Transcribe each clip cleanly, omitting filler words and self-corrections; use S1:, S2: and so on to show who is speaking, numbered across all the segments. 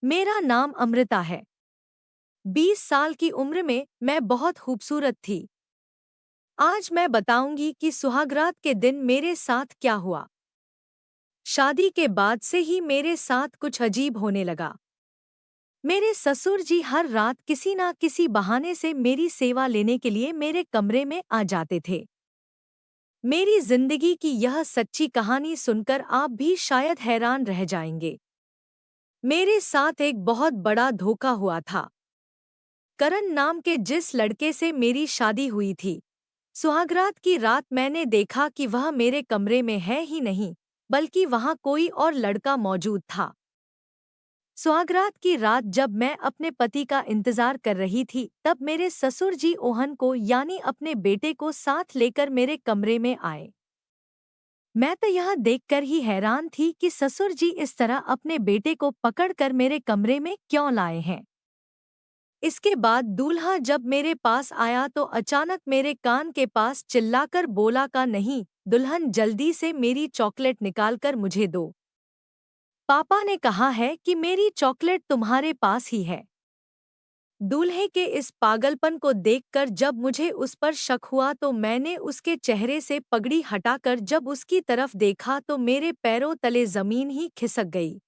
S1: मेरा नाम अमृता है। 20 साल की उम्र में मैं बहुत खूबसूरत थी। आज मैं बताऊंगी कि सुहागरात के दिन मेरे साथ क्या हुआ। शादी के बाद से ही मेरे साथ कुछ अजीब होने लगा। मेरे ससुर जी हर रात किसी ना किसी बहाने से मेरी सेवा लेने के लिए मेरे कमरे में आ जाते थे। मेरी जिंदगी की यह सच्ची कहानी सुनकर आप भी शायद हैरान रह जाएंगे। मेरे साथ एक बहुत बड़ा धोखा हुआ था। करण नाम के जिस लड़के से मेरी शादी हुई थी, सुहागरात की रात मैंने देखा कि वह मेरे कमरे में है ही नहीं, बल्कि वहां कोई और लड़का मौजूद था। सुहागरात की रात जब मैं अपने पति का इंतजार कर रही थी, तब मेरे ससुर जी ओहन को यानी अपने बेटे को साथ लेकर मेरे कमरे में आए। मैं तो यह देखकर ही हैरान थी कि ससुर जी इस तरह अपने बेटे को पकड़कर मेरे कमरे में क्यों लाए हैं। इसके बाद दूल्हा जब मेरे पास आया तो अचानक मेरे कान के पास चिल्लाकर बोला का नहीं, दुल्हन जल्दी से मेरी चॉकलेट निकालकर मुझे दो। पापा ने कहा है कि मेरी चॉकलेट तुम्हारे पास ही है। दूल्हे के इस पागलपन को देखकर जब मुझे उस पर शक हुआ तो मैंने उसके चेहरे से पगड़ी हटाकर जब उसकी तरफ देखा तो मेरे पैरों तले जमीन ही खिसक गई।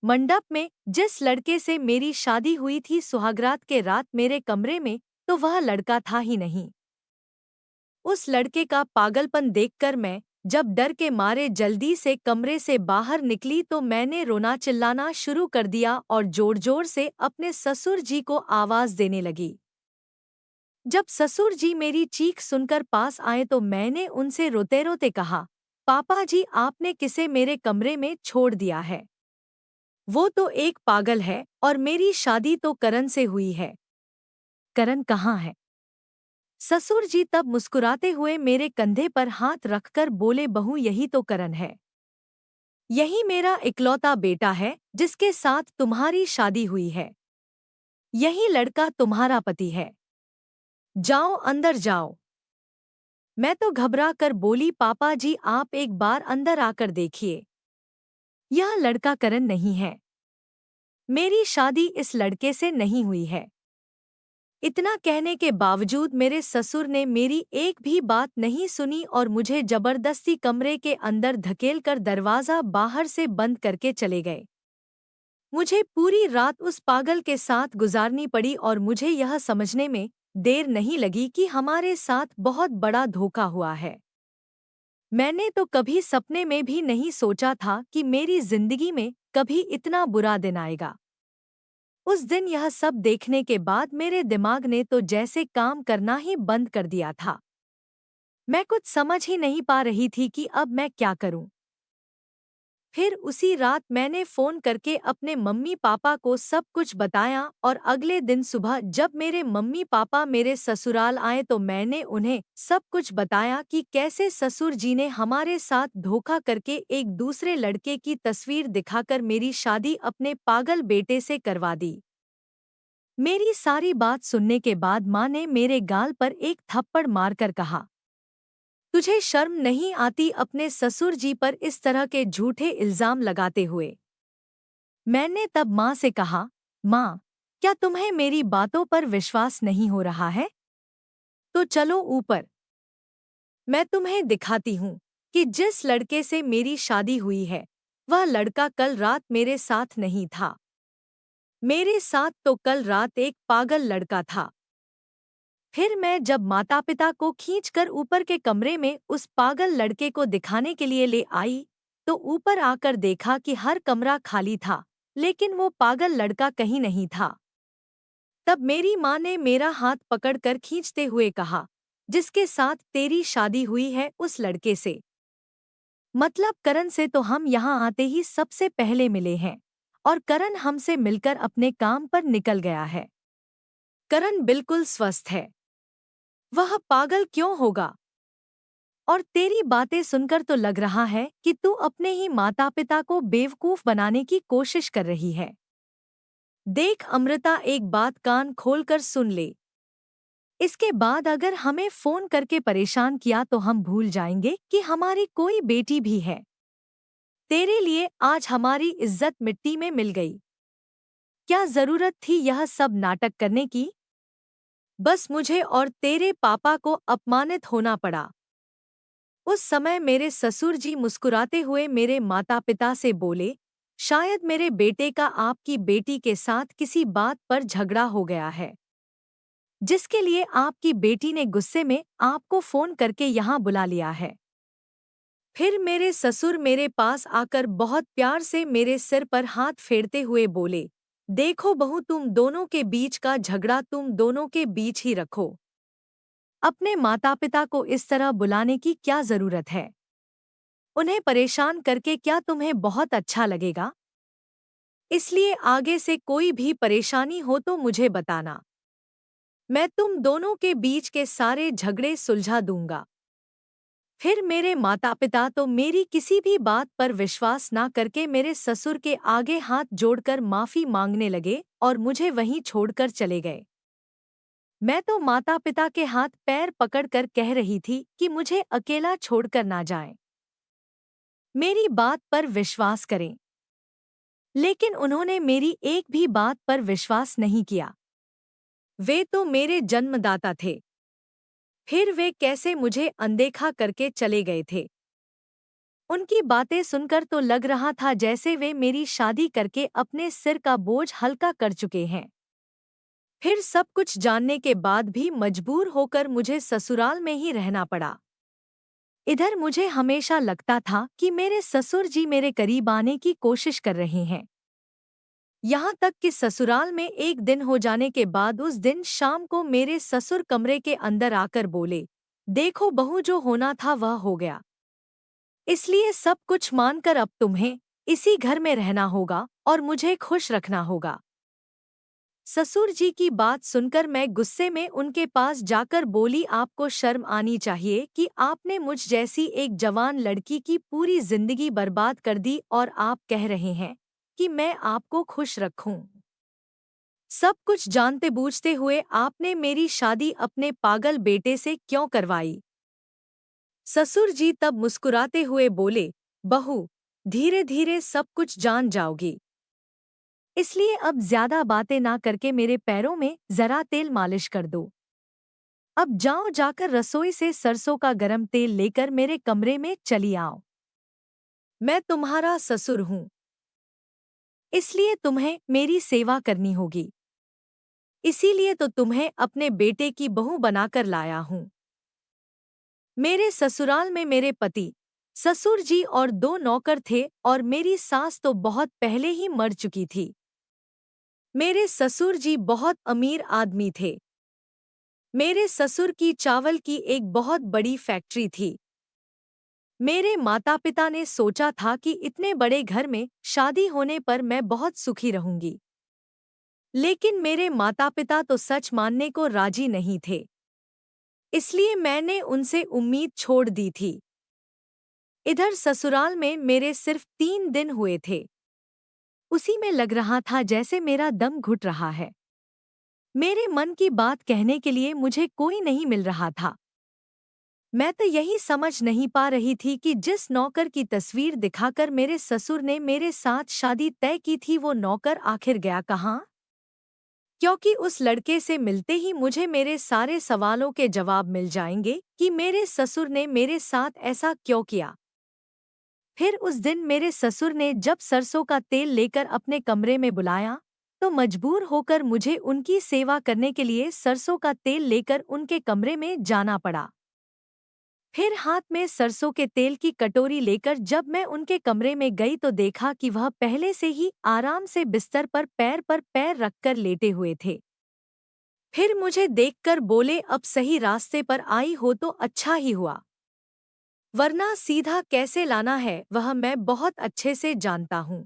S1: मंडप में जिस लड़के से मेरी शादी हुई थी सुहागरात के रात मेरे कमरे में, तो वह लड़का था ही नहीं। उस लड़के का पागलपन देखकर मैं जब डर के मारे जल्दी से कमरे से बाहर निकली तो मैंने रोना चिल्लाना शुरू कर दिया और जोर जोर से अपने ससुर जी को आवाज देने लगी। जब ससुर जी मेरी चीख सुनकर पास आए तो मैंने उनसे रोते रोते कहा, पापा जी आपने किसे मेरे कमरे में छोड़ दिया है? वो तो एक पागल है और मेरी शादी तो करण से हुई है। करण कहाँ है? ससुर जी तब मुस्कुराते हुए मेरे कंधे पर हाथ रखकर बोले, बहू यही तो करण है। यही मेरा इकलौता बेटा है जिसके साथ तुम्हारी शादी हुई है। यही लड़का तुम्हारा पति है। जाओ अंदर जाओ। मैं तो घबरा कर बोली, पापा जी आप एक बार अंदर आकर देखिए। यह लड़का करण नहीं है। मेरी शादी इस लड़के से नहीं हुई है। इतना कहने के बावजूद मेरे ससुर ने मेरी एक भी बात नहीं सुनी और मुझे जबरदस्ती कमरे के अंदर धकेलकर दरवाजा बाहर से बंद करके चले गए। मुझे पूरी रात उस पागल के साथ गुजारनी पड़ी और मुझे यह समझने में देर नहीं लगी कि हमारे साथ बहुत बड़ा धोखा हुआ है। मैंने तो कभी सपने में भी नहीं सोचा था कि मेरी जिंदगी में कभी इतना बुरा दिन आएगा। उस दिन यह सब देखने के बाद मेरे दिमाग ने तो जैसे काम करना ही बंद कर दिया था। मैं कुछ समझ ही नहीं पा रही थी कि अब मैं क्या करूं। फिर उसी रात मैंने फोन करके अपने मम्मी पापा को सब कुछ बताया और अगले दिन सुबह जब मेरे मम्मी पापा मेरे ससुराल आए तो मैंने उन्हें सब कुछ बताया कि कैसे ससुर जी ने हमारे साथ धोखा करके एक दूसरे लड़के की तस्वीर दिखाकर मेरी शादी अपने पागल बेटे से करवा दी। मेरी सारी बात सुनने के बाद माँ ने मेरे गाल पर एक थप्पड़ मारकर कहा, तुझे शर्म नहीं आती अपने ससुर जी पर इस तरह के झूठे इल्जाम लगाते हुए? मैंने तब माँ से कहा, माँ, क्या तुम्हें मेरी बातों पर विश्वास नहीं हो रहा है? तो चलो ऊपर, मैं तुम्हें दिखाती हूँ कि जिस लड़के से मेरी शादी हुई है, वह लड़का कल रात मेरे साथ नहीं था। मेरे साथ तो कल रात एक पागल लड़का था। फिर मैं जब माता पिता को खींचकर ऊपर के कमरे में उस पागल लड़के को दिखाने के लिए ले आई, तो ऊपर आकर देखा कि हर कमरा खाली था, लेकिन वो पागल लड़का कहीं नहीं था। तब मेरी माँ ने मेरा हाथ पकड़कर खींचते हुए कहा, जिसके साथ तेरी शादी हुई है उस लड़के से, मतलब करण से तो हम यहाँ आते ही सबसे पहले मिले हैं और करण हमसे मिलकर अपने काम पर निकल गया है। करण बिल्कुल स्वस्थ है। वह पागल क्यों होगा? और तेरी बातें सुनकर तो लग रहा है कि तू अपने ही माता पिता को बेवकूफ बनाने की कोशिश कर रही है। देख अमृता, एक बात कान खोलकर सुन ले। इसके बाद अगर हमें फोन करके परेशान किया तो हम भूल जाएंगे कि हमारी कोई बेटी भी है। तेरे लिए आज हमारी इज्जत मिट्टी में मिल गई। क्या जरूरत थी यह सब नाटक करने की? बस मुझे और तेरे पापा को अपमानित होना पड़ा। उस समय मेरे ससुर जी मुस्कुराते हुए मेरे माता पिता से बोले, शायद मेरे बेटे का आपकी बेटी के साथ किसी बात पर झगड़ा हो गया है, जिसके लिए आपकी बेटी ने गुस्से में आपको फोन करके यहाँ बुला लिया है। फिर मेरे ससुर मेरे पास आकर बहुत प्यार से मेरे सिर पर हाथ फेरते हुए बोले, देखो बहू, तुम दोनों के बीच का झगड़ा तुम दोनों के बीच ही रखो। अपने माता पिता को इस तरह बुलाने की क्या जरूरत है? उन्हें परेशान करके क्या तुम्हें बहुत अच्छा लगेगा? इसलिए आगे से कोई भी परेशानी हो तो मुझे बताना। मैं तुम दोनों के बीच के सारे झगड़े सुलझा दूंगा। फिर मेरे माता पिता तो मेरी किसी भी बात पर विश्वास ना करके मेरे ससुर के आगे हाथ जोड़कर माफी मांगने लगे और मुझे वहीं छोड़कर चले गए। मैं तो माता पिता के हाथ पैर पकड़कर कह रही थी कि मुझे अकेला छोड़कर ना जाएं। मेरी बात पर विश्वास करें। लेकिन उन्होंने मेरी एक भी बात पर विश्वास नहीं किया। वे तो मेरे जन्मदाता थे। फिर वे कैसे मुझे अनदेखा करके चले गए थे? उनकी बातें सुनकर तो लग रहा था जैसे वे मेरी शादी करके अपने सिर का बोझ हल्का कर चुके हैं। फिर सब कुछ जानने के बाद भी मजबूर होकर मुझे ससुराल में ही रहना पड़ा। इधर मुझे हमेशा लगता था कि मेरे ससुर जी मेरे करीब आने की कोशिश कर रहे हैं। यहाँ तक कि ससुराल में एक दिन हो जाने के बाद उस दिन शाम को मेरे ससुर कमरे के अंदर आकर बोले, देखो बहू, जो होना था वह हो गया। इसलिए सब कुछ मानकर अब तुम्हें इसी घर में रहना होगा और मुझे खुश रखना होगा। ससुर जी की बात सुनकर मैं गुस्से में उनके पास जाकर बोली, आपको शर्म आनी चाहिए कि आपने मुझ जैसी एक जवान लड़की की पूरी जिंदगी बर्बाद कर दी और आप कह रहे हैं कि मैं आपको खुश रखूं। सब कुछ जानते बूझते हुए आपने मेरी शादी अपने पागल बेटे से क्यों करवाई? ससुर जी तब मुस्कुराते हुए बोले, बहू, धीरे धीरे सब कुछ जान जाओगी। इसलिए अब ज्यादा बातें ना करके मेरे पैरों में जरा तेल मालिश कर दो। अब जाओ, जाकर रसोई से सरसों का गरम तेल लेकर मेरे कमरे में चली आओ। मैं तुम्हारा ससुर हूँ, इसलिए तुम्हें मेरी सेवा करनी होगी। इसीलिए तो तुम्हें अपने बेटे की बहू बनाकर लाया हूँ। मेरे ससुराल में मेरे पति, ससुर जी और 2 नौकर थे और मेरी सास तो बहुत पहले ही मर चुकी थी। मेरे ससुर जी बहुत अमीर आदमी थे। मेरे ससुर की चावल की एक बहुत बड़ी फैक्ट्री थी। मेरे माता पिता ने सोचा था कि इतने बड़े घर में शादी होने पर मैं बहुत सुखी रहूंगी। लेकिन मेरे माता पिता तो सच मानने को राजी नहीं थे। इसलिए मैंने उनसे उम्मीद छोड़ दी थी। इधर ससुराल में मेरे सिर्फ 3 दिन हुए थे। उसी में लग रहा था जैसे मेरा दम घुट रहा है। मेरे मन की बात कहने के लिए मुझे कोई नहीं मिल रहा था। मैं तो यही समझ नहीं पा रही थी कि जिस नौकर की तस्वीर दिखाकर मेरे ससुर ने मेरे साथ शादी तय की थी वो नौकर आखिर गया कहाँ? क्योंकि उस लड़के से मिलते ही मुझे मेरे सारे सवालों के जवाब मिल जाएंगे कि मेरे ससुर ने मेरे साथ ऐसा क्यों किया। फिर उस दिन मेरे ससुर ने जब सरसों का तेल लेकर अपने कमरे में बुलाया तो मजबूर होकर मुझे उनकी सेवा करने के लिए सरसों का तेल लेकर उनके कमरे में जाना पड़ा। फिर हाथ में सरसों के तेल की कटोरी लेकर जब मैं उनके कमरे में गई तो देखा कि वह पहले से ही आराम से बिस्तर पर पैर रखकर लेटे हुए थे। फिर मुझे देखकर बोले, अब सही रास्ते पर आई हो तो अच्छा ही हुआ, वरना सीधा कैसे लाना है वह मैं बहुत अच्छे से जानता हूँ।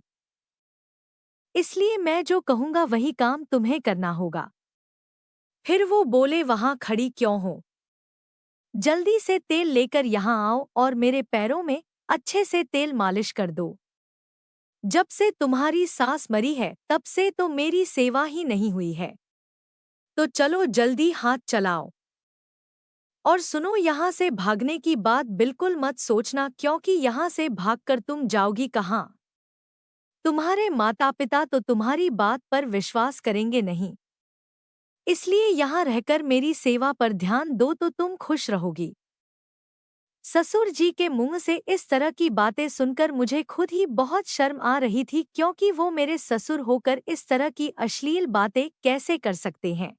S1: इसलिए मैं जो कहूँगा वही काम तुम्हें करना होगा। फिर वो बोले, वहाँ खड़ी क्यों हो? जल्दी से तेल लेकर यहाँ आओ और मेरे पैरों में अच्छे से तेल मालिश कर दो। जब से तुम्हारी सास मरी है तब से तो मेरी सेवा ही नहीं हुई है। तो चलो जल्दी हाथ चलाओ। और सुनो, यहाँ से भागने की बात बिल्कुल मत सोचना, क्योंकि यहाँ से भागकर तुम जाओगी कहाँ? तुम्हारे माता पिता तो तुम्हारी बात पर विश्वास करेंगे नहीं। इसलिए यहाँ रहकर मेरी सेवा पर ध्यान दो तो तुम खुश रहोगी। ससुर जी के मुंह से इस तरह की बातें सुनकर मुझे खुद ही बहुत शर्म आ रही थी, क्योंकि वो मेरे ससुर होकर इस तरह की अश्लील बातें कैसे कर सकते हैं।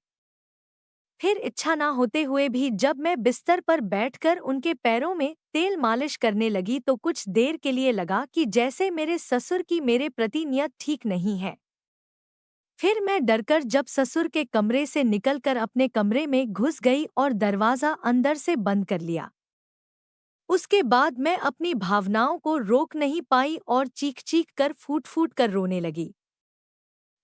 S1: फिर इच्छा ना होते हुए भी जब मैं बिस्तर पर बैठकर उनके पैरों में तेल मालिश करने लगी तो कुछ देर के लिए लगा कि जैसे मेरे ससुर की मेरे प्रति नियत ठीक नहीं है। फिर मैं डरकर जब ससुर के कमरे से निकलकर अपने कमरे में घुस गई और दरवाजा अंदर से बंद कर लिया। उसके बाद मैं अपनी भावनाओं को रोक नहीं पाई और चीख चीख कर फूट फूट कर रोने लगी,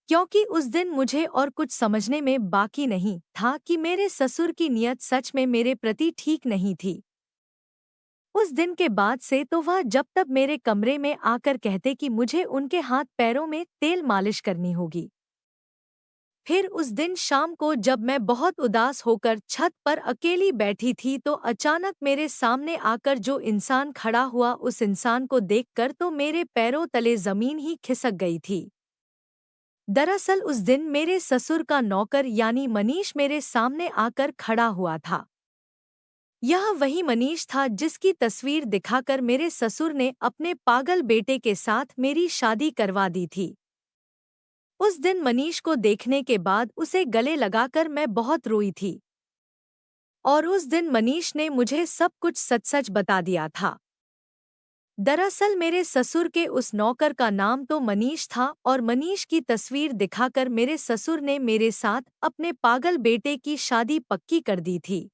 S1: क्योंकि उस दिन मुझे और कुछ समझने में बाकी नहीं था कि मेरे ससुर की नियत सच में मेरे प्रति ठीक नहीं थी। उस दिन के बाद से तो वह जब तक मेरे कमरे में आकर कहते कि मुझे उनके हाथ पैरों में तेल मालिश करनी होगी। फिर उस दिन शाम को जब मैं बहुत उदास होकर छत पर अकेली बैठी थी तो अचानक मेरे सामने आकर जो इंसान खड़ा हुआ, उस इंसान को देखकर तो मेरे पैरों तले जमीन ही खिसक गई थी। दरअसल उस दिन मेरे ससुर का नौकर यानी मनीष मेरे सामने आकर खड़ा हुआ था। यह वही मनीष था जिसकी तस्वीर दिखाकर मेरे ससुर ने अपने पागल बेटे के साथ मेरी शादी करवा दी थी। उस दिन मनीष को देखने के बाद उसे गले लगाकर मैं बहुत रोई थी, और उस दिन मनीष ने मुझे सब कुछ सच सच बता दिया था। दरअसल मेरे ससुर के उस नौकर का नाम तो मनीष था और मनीष की तस्वीर दिखाकर मेरे ससुर ने मेरे साथ अपने पागल बेटे की शादी पक्की कर दी थी।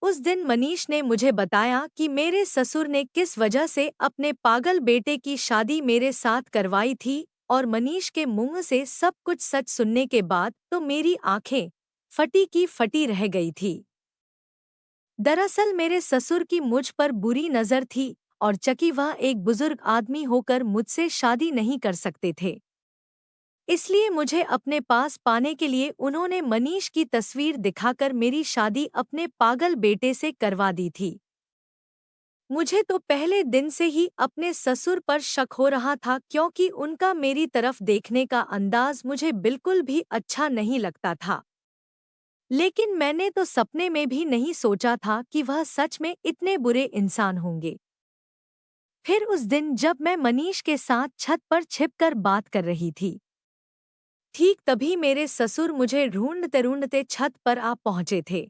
S1: उस दिन मनीष ने मुझे बताया कि मेरे ससुर ने किस वजह से अपने पागल बेटे की शादी मेरे साथ करवाई थी, और मनीष के मुंह से सब कुछ सच सुनने के बाद तो मेरी आंखें फटी की फटी रह गई थी। दरअसल मेरे ससुर की मुझ पर बुरी नज़र थी और चूंकि वह एक बुजुर्ग आदमी होकर मुझसे शादी नहीं कर सकते थे, इसलिए मुझे अपने पास पाने के लिए उन्होंने मनीष की तस्वीर दिखाकर मेरी शादी अपने पागल बेटे से करवा दी थी। मुझे तो पहले दिन से ही अपने ससुर पर शक हो रहा था, क्योंकि उनका मेरी तरफ देखने का अंदाज मुझे बिल्कुल भी अच्छा नहीं लगता था। लेकिन मैंने तो सपने में भी नहीं सोचा था कि वह सच में इतने बुरे इंसान होंगे। फिर उस दिन जब मैं मनीष के साथ छत पर छिपकर बात कर रही थी, ठीक तभी मेरे ससुर मुझे ढूंढते ढूंढते छत पर आ पहुंचे थे,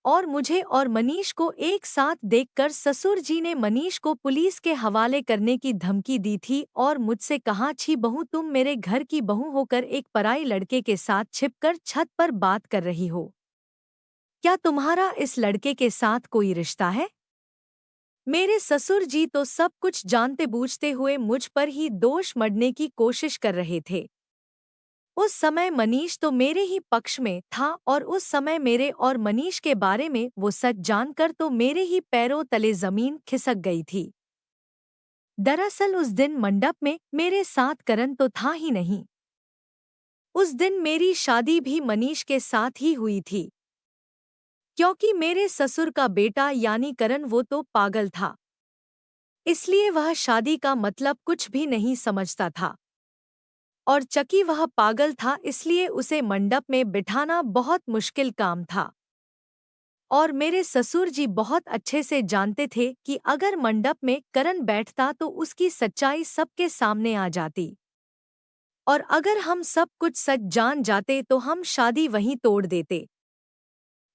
S1: और मुझे और मनीष को एक साथ देखकर ससुर जी ने मनीष को पुलिस के हवाले करने की धमकी दी थी और मुझसे कहा, छी बहू, तुम मेरे घर की बहू होकर एक पराई लड़के के साथ छिपकर छत पर बात कर रही हो। क्या तुम्हारा इस लड़के के साथ कोई रिश्ता है? मेरे ससुर जी तो सब कुछ जानते बूझते हुए मुझ पर ही दोष मढ़ने की कोशिश कर रहे थे। उस समय मनीष तो मेरे ही पक्ष में था और उस समय मेरे और मनीष के बारे में वो सच जानकर तो मेरे ही पैरों तले जमीन खिसक गई थी। दरअसल उस दिन मंडप में मेरे साथ करण तो था ही नहीं। उस दिन मेरी शादी भी मनीष के साथ ही हुई थी, क्योंकि मेरे ससुर का बेटा यानी करण वो तो पागल था, इसलिए वह शादी का मतलब कुछ भी नहीं समझता था, और चूंकि वह पागल था इसलिए उसे मंडप में बिठाना बहुत मुश्किल काम था। और मेरे ससुर जी बहुत अच्छे से जानते थे कि अगर मंडप में करण बैठता तो उसकी सच्चाई सबके सामने आ जाती, और अगर हम सब कुछ सच जान जाते तो हम शादी वहीं तोड़ देते।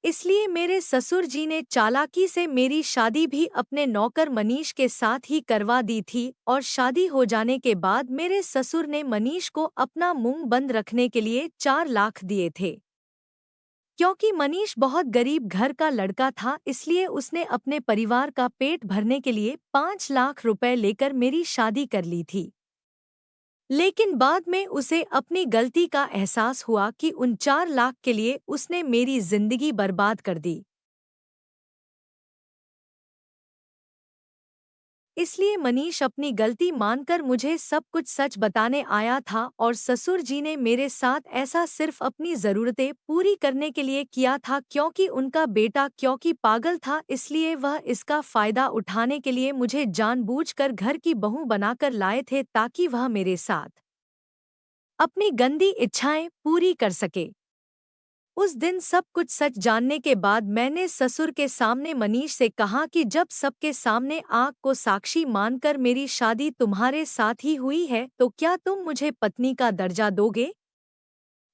S1: इसलिए मेरे ससुर जी ने चालाकी से मेरी शादी भी अपने नौकर मनीष के साथ ही करवा दी थी, और शादी हो जाने के बाद मेरे ससुर ने मनीष को अपना मुंह बंद रखने के लिए 4 लाख दिए थे। क्योंकि मनीष बहुत गरीब घर का लड़का था, इसलिए उसने अपने परिवार का पेट भरने के लिए 5 लाख रुपए लेकर मेरी शादी कर ली थी। लेकिन बाद में उसे अपनी गलती का एहसास हुआ कि उन 4 लाख के लिए उसने मेरी जिंदगी बर्बाद कर दी। इसलिए मनीष अपनी गलती मानकर मुझे सब कुछ सच बताने आया था और ससुर जी ने मेरे साथ ऐसा सिर्फ अपनी ज़रूरतें पूरी करने के लिए किया था क्योंकि उनका बेटा क्योंकि पागल था, इसलिए वह इसका फ़ायदा उठाने के लिए मुझे जानबूझकर घर की बहू बनाकर लाए थे ताकि वह मेरे साथ अपनी गंदी इच्छाएं पूरी कर सके। उस दिन सब कुछ सच जानने के बाद मैंने ससुर के सामने मनीष से कहा कि जब सबके सामने आग को साक्षी मानकर मेरी शादी तुम्हारे साथ ही हुई है तो क्या तुम मुझे पत्नी का दर्जा दोगे?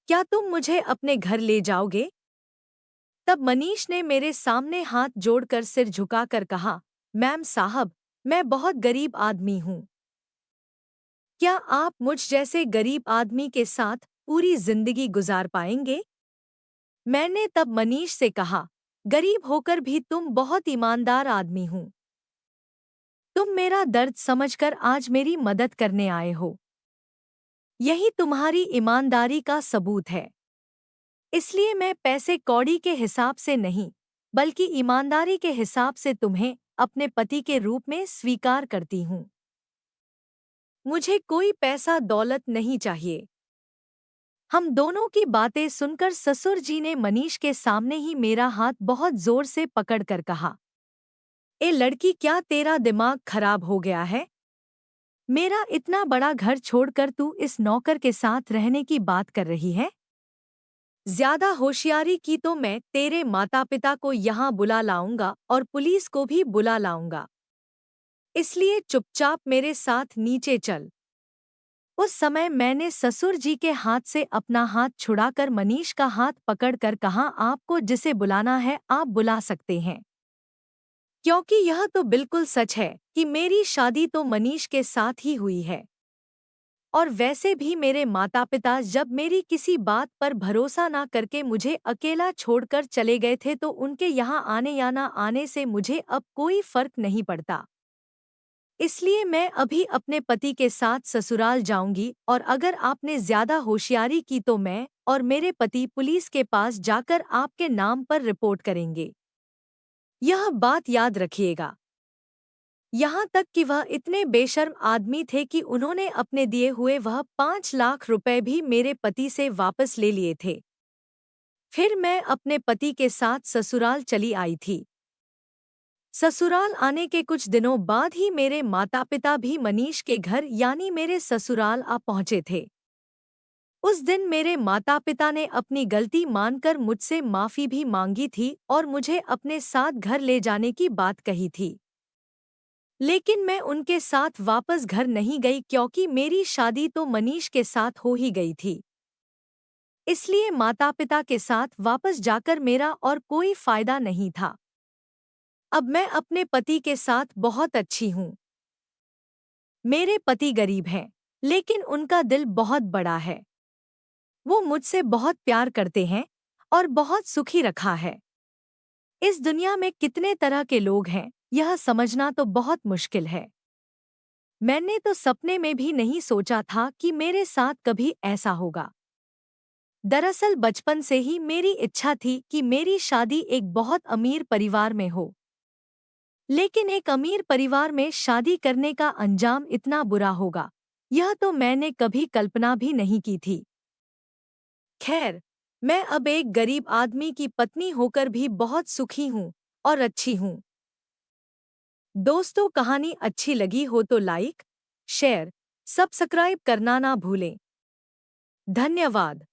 S1: क्या तुम मुझे अपने घर ले जाओगे? तब मनीष ने मेरे सामने हाथ जोड़कर सिर झुकाकर कहा, मैम साहब, मैं बहुत गरीब आदमी हूँ। क्या आप मुझ जैसे गरीब आदमी के साथ पूरी जिंदगी गुजार पाएंगे? मैंने तब मनीष से कहा, गरीब होकर भी तुम बहुत ईमानदार आदमी हो। तुम मेरा दर्द समझकर आज मेरी मदद करने आए हो। यही तुम्हारी ईमानदारी का सबूत है। इसलिए मैं पैसे कौड़ी के हिसाब से नहीं, बल्कि ईमानदारी के हिसाब से तुम्हें अपने पति के रूप में स्वीकार करती हूँ। मुझे कोई पैसा दौलत नहीं चाहिए। हम दोनों की बातें सुनकर ससुर जी ने मनीष के सामने ही मेरा हाथ बहुत जोर से पकड़कर कहा, ए लड़की, क्या तेरा दिमाग खराब हो गया है? मेरा इतना बड़ा घर छोड़कर तू इस नौकर के साथ रहने की बात कर रही है? ज्यादा होशियारी की तो मैं तेरे माता पिता को यहाँ बुला लाऊंगा और पुलिस को भी बुला लाऊंगा। इसलिए चुपचाप मेरे साथ नीचे चल। उस समय मैंने ससुर जी के हाथ से अपना हाथ छुड़ाकर मनीष का हाथ पकड़कर कहा, आपको जिसे बुलाना है आप बुला सकते हैं, क्योंकि यह तो बिल्कुल सच है कि मेरी शादी तो मनीष के साथ ही हुई है। और वैसे भी मेरे माता पिता जब मेरी किसी बात पर भरोसा ना करके मुझे अकेला छोड़कर चले गए थे तो उनके यहाँ आने या ना आने से मुझे अब कोई फर्क नहीं पड़ता। इसलिए मैं अभी अपने पति के साथ ससुराल जाऊंगी और अगर आपने ज्यादा होशियारी की तो मैं और मेरे पति पुलिस के पास जाकर आपके नाम पर रिपोर्ट करेंगे। यह बात याद रखिएगा। यहाँ तक कि वह इतने बेशर्म आदमी थे कि उन्होंने अपने दिए हुए वह 5 लाख रुपए भी मेरे पति से वापस ले लिए थे। फिर मैं अपने पति के साथ ससुराल चली आई थी। ससुराल आने के कुछ दिनों बाद ही मेरे माता पिता भी मनीष के घर यानी मेरे ससुराल आ पहुंचे थे। उस दिन मेरे माता पिता ने अपनी गलती मानकर मुझसे माफी भी मांगी थी और मुझे अपने साथ घर ले जाने की बात कही थी। लेकिन मैं उनके साथ वापस घर नहीं गई क्योंकि मेरी शादी तो मनीष के साथ हो ही गई थी। इसलिए माता पिता के साथ वापस जाकर मेरा और कोई फायदा नहीं था। अब मैं अपने पति के साथ बहुत अच्छी हूँ। मेरे पति गरीब हैं, लेकिन उनका दिल बहुत बड़ा है। वो मुझसे बहुत प्यार करते हैं और बहुत सुखी रखा है। इस दुनिया में कितने तरह के लोग हैं, यह समझना तो बहुत मुश्किल है। मैंने तो सपने में भी नहीं सोचा था कि मेरे साथ कभी ऐसा होगा। दरअसल बचपन से ही मेरी इच्छा थी कि मेरी शादी एक बहुत अमीर परिवार में हो। लेकिन एक अमीर परिवार में शादी करने का अंजाम इतना बुरा होगा, यह तो मैंने कभी कल्पना भी नहीं की थी। खैर, मैं अब एक गरीब आदमी की पत्नी होकर भी बहुत सुखी हूँ और अच्छी हूँ। दोस्तों, कहानी अच्छी लगी हो तो लाइक, शेयर, सब्सक्राइब करना ना भूलें। धन्यवाद।